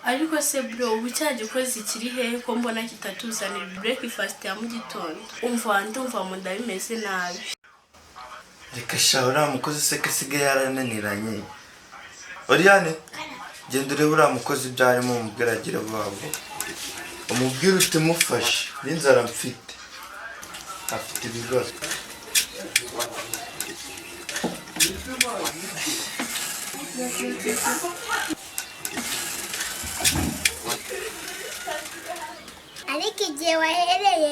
ariko se bro ubu cyagikoze kiri hehe ko mbona kitatuzanira breakfast ya mu gitondo ndumva mu nda bimeze nabi reka shawura mukozi se kasigaye yarananiranye Oriane genda urebe uriya mukozi byarimo umubwiragira babo umubwira ufite mufashe n'inzara mfite afite ibibazo ariko igihe wahereye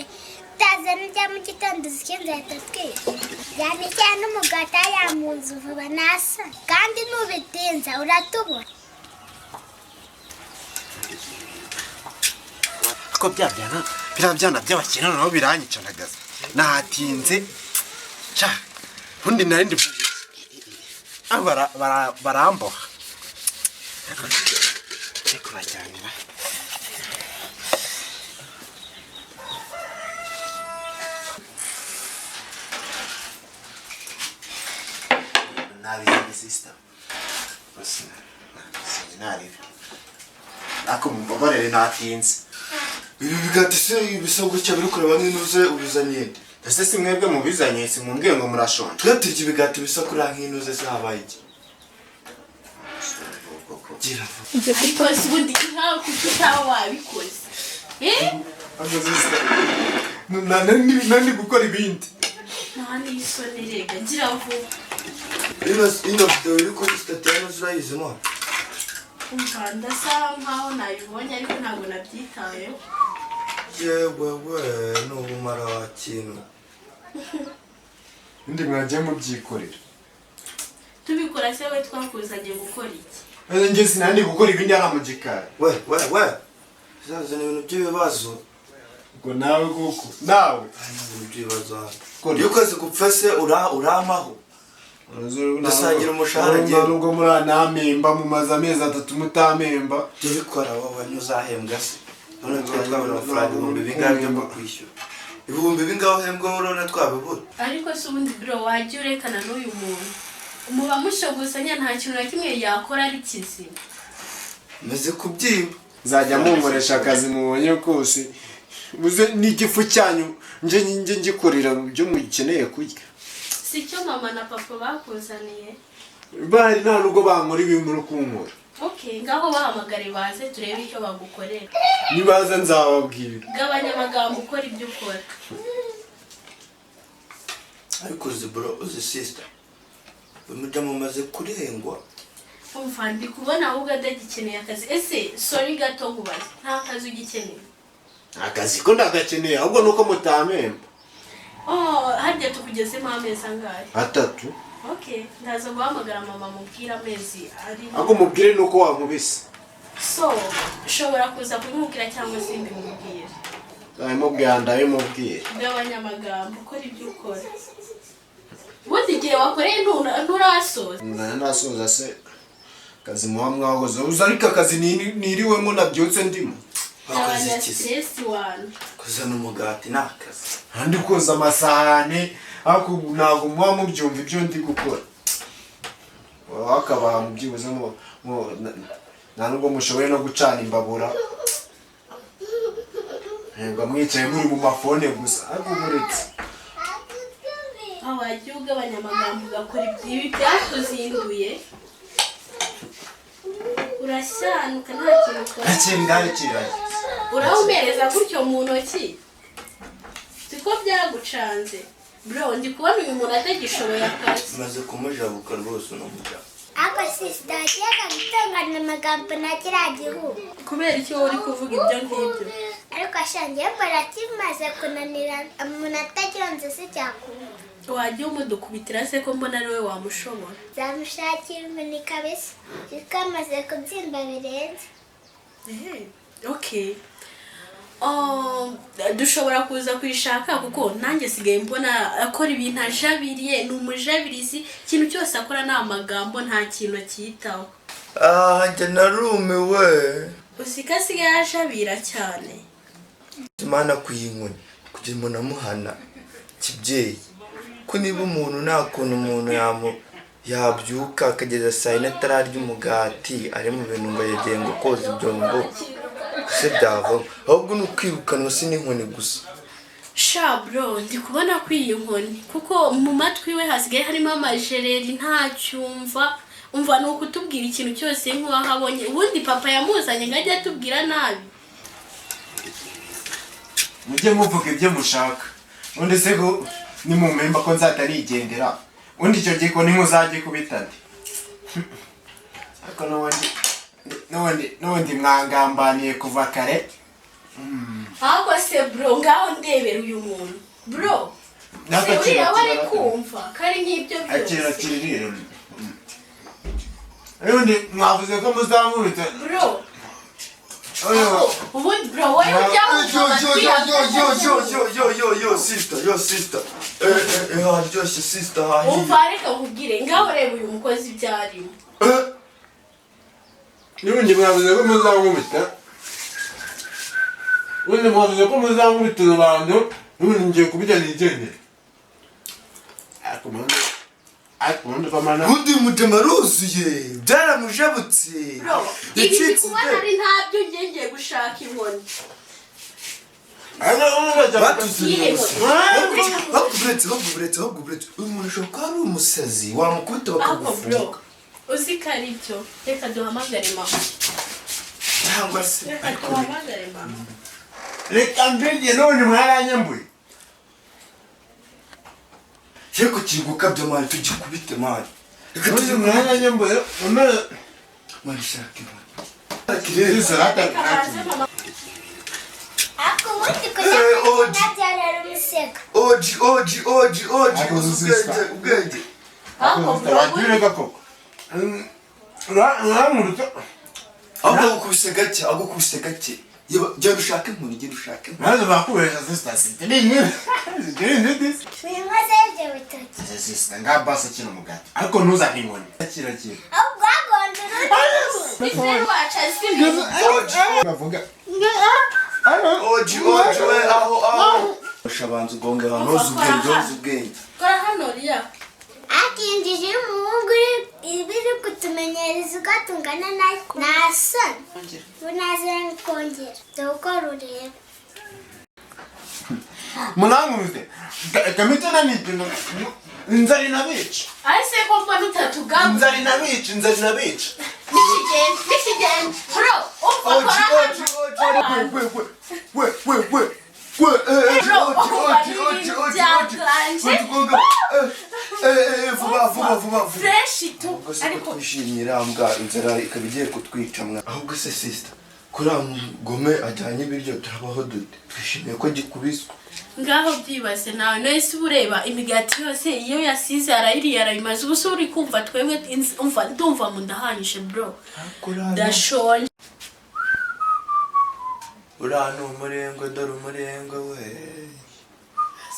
utazana ibya mu gitondo zikenze yatatwiye cyane cyane umugati ariya mu nzu vuba nasa kandi nubitinza uratubona ko biriya by'abakina nabo biranyicanagaza nahatinze ca undi narindi baramboha ariko bajyanira nabi sister sinari ako mumbabarire natinze ibi bigati se ibisabwa cyo biri kureba nk'inuze ubizanye ese si mwebwe mubizanye si mumbwiye ngo murashonje twatirye ibigati bisa kuri nk'inuze zabaye iki gira ibyo bikoze ubundi nkaho kututaho wabikoze nani gukora ibindi nani isonerega gira vuba ino video iri kuri statiyano zurayizemo ndasa nkaho nabibonye ariko ntabwo nabyitayeho yewe n'ubumara wa kintu ndi mwagiye mubyikorera tubikora se we twakuzanye gukora iki njye sinandi gukora ibindi ari mu gikari we zazana ibintu by'ibibazo ngo nawe kuko nawe ibintu by'ibibazo iyo ukoze gupfa se uramaho dusangira umushahara agiye nubwo muri anamemba mumaze amezi 3 mutamemba tubikora wowe ntuzahembwa se none twabona amafaranga ibihumbi bingahe byo kwishyura ibihumbi bingahe uhembwa urona twabibura ariko se ubundi bro wajya urekana n'uyu muntu umuba mushogosanya nta kintu na kimwe yakora ari kizima maze kubyiba nzajya munkoresha akazi mubonye kose buze n'igifu cyanyu nje ngikorera byo mukeneye kurya sicyo mama na papa bakuzaniye bari nta nubwo bankora ibimuri kunkora okay ngaho bahamagare baze turebe icyo bagukorera nibaza nzababwira gabanya amagambo ukora ibyo ukora ariko bro uzi sister bimujya mumaze kurengwa umva ndi kubona ahubwo adagikeneye akazi ese sorry gato nkubaze nta kazi ugikeneye akazi ko ndagakeneye ahubwo nuko mutamemba harya tukugezemo amezi angahe 3 okay ndaza guhamagara mama mubwira amezi ari ahubwo mubwire nuko wankubise so ushobora kuza kumubwira cyangwa se mbimubwira mubwira ndabimubwira gabanya amagambo ukora ibyo ukora ubundi igihe wakoreye nturasoza nasoza se kazi muba mwahoze uzi ariko akazi niriwemo nabyutse ndimo gabanya stress wanu kuzana umugati n'akazi kandi koza amasahane ariko ntabwo muba mubyumva ibyo ndi gukora wakabaha mubyibuze nta nubwo mushoboye no gucana imbabura ntabwo mwicaye muri mu mafone gusa ariko muretse wajya ugabanya amagambo ugakora ibi byatuzinduye urashyanuka nta kintu ukora akindari kiraye urahumeriza gutyo mu ntoki siko byagucanze bro ndi kubona uyu muntu atagishoboye akazi maze kumujabuka rwose n'umujya ako sister yaga gutangana amagambo na kiriya gihugu kubera icyo uri kuvuga ibyo ngibyo ariko ashangiye operative maze kunanira umuntu atagironze se cyakumva wajya umudukubitira se ko mbona ari we wamushobora zamushakira umuntu kabisa kuko amaze kubyimba birenze okay dushobora kuza kuyishaka kuko nanjye sigaye mbona akora ibintu ajabiriye, ni umujabirizi, ikintu cyose akora ni amagambo, nta kintu akiyitaho. njye narumiwe. Uzi ko asigaye ajabira cyane. Imana kuyinkoni kugira umuntu amuhana kibyeyi ko niba umuntu nta kuntu umuntu yabyuka akageza saa yine atararya umugati ari mu bintu ngo yagiye ngo koza ibyombo se byavamo, ahubwo ni ukwirukanwa si n'inkoni gusa. Sha bro, ndi kubona ko iyi nkoni kuko mu matwi we hasigaye harimo amajereri ntacyumva. Umva ni ukutubwira ikintu cyose nk'uwahabonye, ubundi papa yamuzanye ngo ajye atubwira nabi. mujye muvuga ibyo mushaka, undi se ko nimumemba ko nzatarigendera, undi icyo gihe ko nimuzajye kubitana. Ariko n'ubundi mwangambaniye kuva kare. Ahubwo se bro, ngaho ndebera uyu muntu bro, uriya wari kumva kari nk'ibyo byose. Ubundi mwavuze ko muzankubita bro. Ubundi bro, wowe ujya sister haryoshye sister hahiye. umva reka nkubwire, ngaho reba uyu mukozi ibyarimo. n'ubundi mwavuze ko muzankubita, ubundi mwavuze ko muzankubita urubando, n'ubundi ngiye kubijya nigendera. ubundi bamana undi mutema ruzuye byaramujabutse. Ibi ndi kubona ari ntabyo ngiye gushaka inkoni. Bakuburetse uyu muntu ashobora kuba ari umusazi wamukubita bakagufunga. Uzi ko ari byo, reka duhamagare mama. cyangwa se Reka duhamagare mama. reka mbege n'ubundi mwaranyambuye. yego kigukabye mani tugikubite mani. n'ubundi mwaranyambuye mani shaka inkoni. Ako ubundi kujya kunabyarira umusego. Oji ubwenge. wagirega koko uramurutse agukubise gake genda ushake inkoni maze bakubesha sister Twinkoze ibyo bitoki. sister ngabasa kino mugati ariko ntuzane inkoni kirakira Ahubwo wagonda uruti. Ese wacha simi. bavuga Oji aho shabanza ugonga hano uzi ubwenge. Kora hano riya. Akinjije umuhungu ibiri kutumenyereza ugatungana nayo. Nasoni. Unazira kongera. Dukora urebe. munangumite kamite nanite inzari nabica Aise ko mbona utatugamu. inzari nabica Nikigenda. Bro, umva kora hano. vuba Fresh tu. ariko twishimira mbwa inzara ikaba igiye kutwica mwa. ahubwo se sister kuri gome ajyanye ibiryo turabaho dute twishimiye ko gikubiswe. Ngaho byibaze nawe nese ureba imigati yose iyo yasize arayiriye arayimaze ubuso uri kumva twemwe umva ndumva mu ndahanyishe bro. Dashonje. urano umurengo dore umurengo we.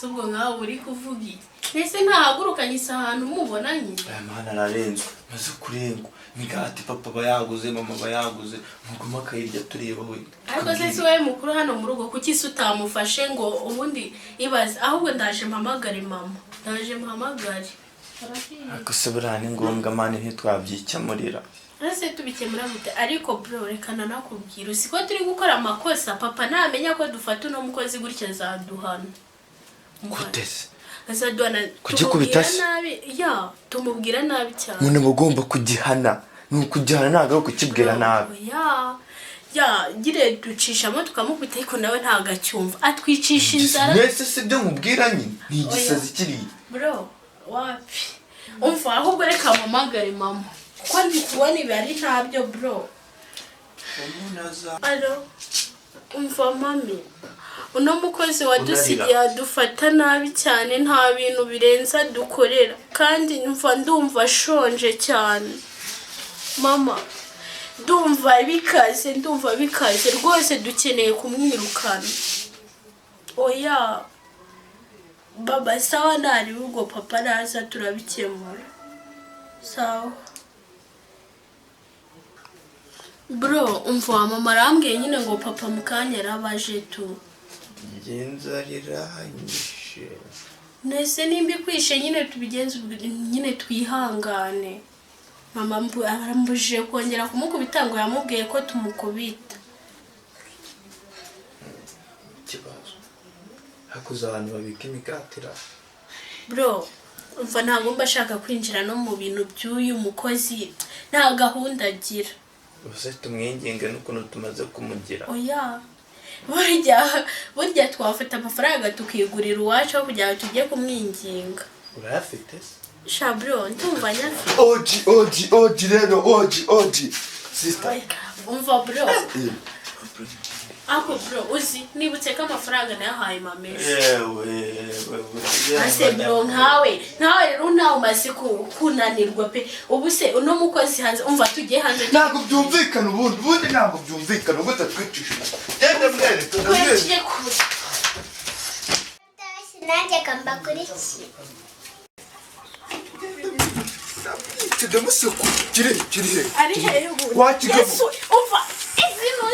Subwo ngaho uri kuvuga iki? Nese ntahagurukanye isahani umubona nyine. aya mana ararenzwe maze kurengwa imigati papa bayaguze mama bayaguze muguma akayirya tureba we. Ariko se wowe mukuru hano mu rugo kuki se utamufashe ngo ubundi ibaze ahubwo ndaje mpamagare mama. ariko se buriya ni ngombwa mani ntitwabyikemurira. Ese tubikemura gute? Ariko bro rekana nakubwira uzi ko turi gukora amakosa papa namenya ko dufata uno mukozi gutya zaduhana. Gutese Azaduhana kugikubita se nabi ya tumubwira nabi cyane. umuntu bagomba kugihana ni ukugihana ntago ari ukukibwira nabi. Ya gire ducishamo tukamukubita ariko nawe ntago acyumva atwicisha inzara. Nese se byo nkubwira nyine ni igisazi kiri. Bro wapi umva ahubwo reka mpamagare mama kuko ndi kubona ibi ari ntabyo bro. Alo umva mami uno mukozi wadusigiye adufata nabi cyane nta bintu birenza dukorera kandi ndumva shonje cyane mama ndumva bikaze rwose dukeneye kumwirukana. Oya baba sawa nari ubwo papa naza turabikemura. Sawa bro, umva mama arambwiye nyine ngo papa mukanya yarabaje tu. Inzara iranyishe. Nese nimba ikwishe nyine tubigenze nyine twihangane. Mama arambujije kongera kumukubita ngo yamubwiye ko tumukubita. Ikibazo hakuza abantu babika imikatira. Bro umva ntabwo mba ashaka kwinjira no mu bintu by'uyu mukozi, nta gahunda agira. Ubuse tumwinginge n'ukuntu tumaze kumugira. Oya burya twafata amafaranga tukigurira uwacu aho kugira ngo tujye kumwinginga. Urayafite? Shabro ndumva nyafite. Oji rero oji sister. Umva bro. Ako bro uzi nibutse ko amafaranga nayahaye mamesha. Ase bro nkawe rero ntawe umaze kunanirwa pe. Ubu se uno mukozi hanze umva tugiye hanze. Ntabwo byumvikana ubundi ntabwo byumvikana ubwo tatwicisha. Genda mwere tugiye kure. Nanjye kamba kuri iki. Tudemo soko kiri Ari hehe ubu? Wakigamo. Umva izinu.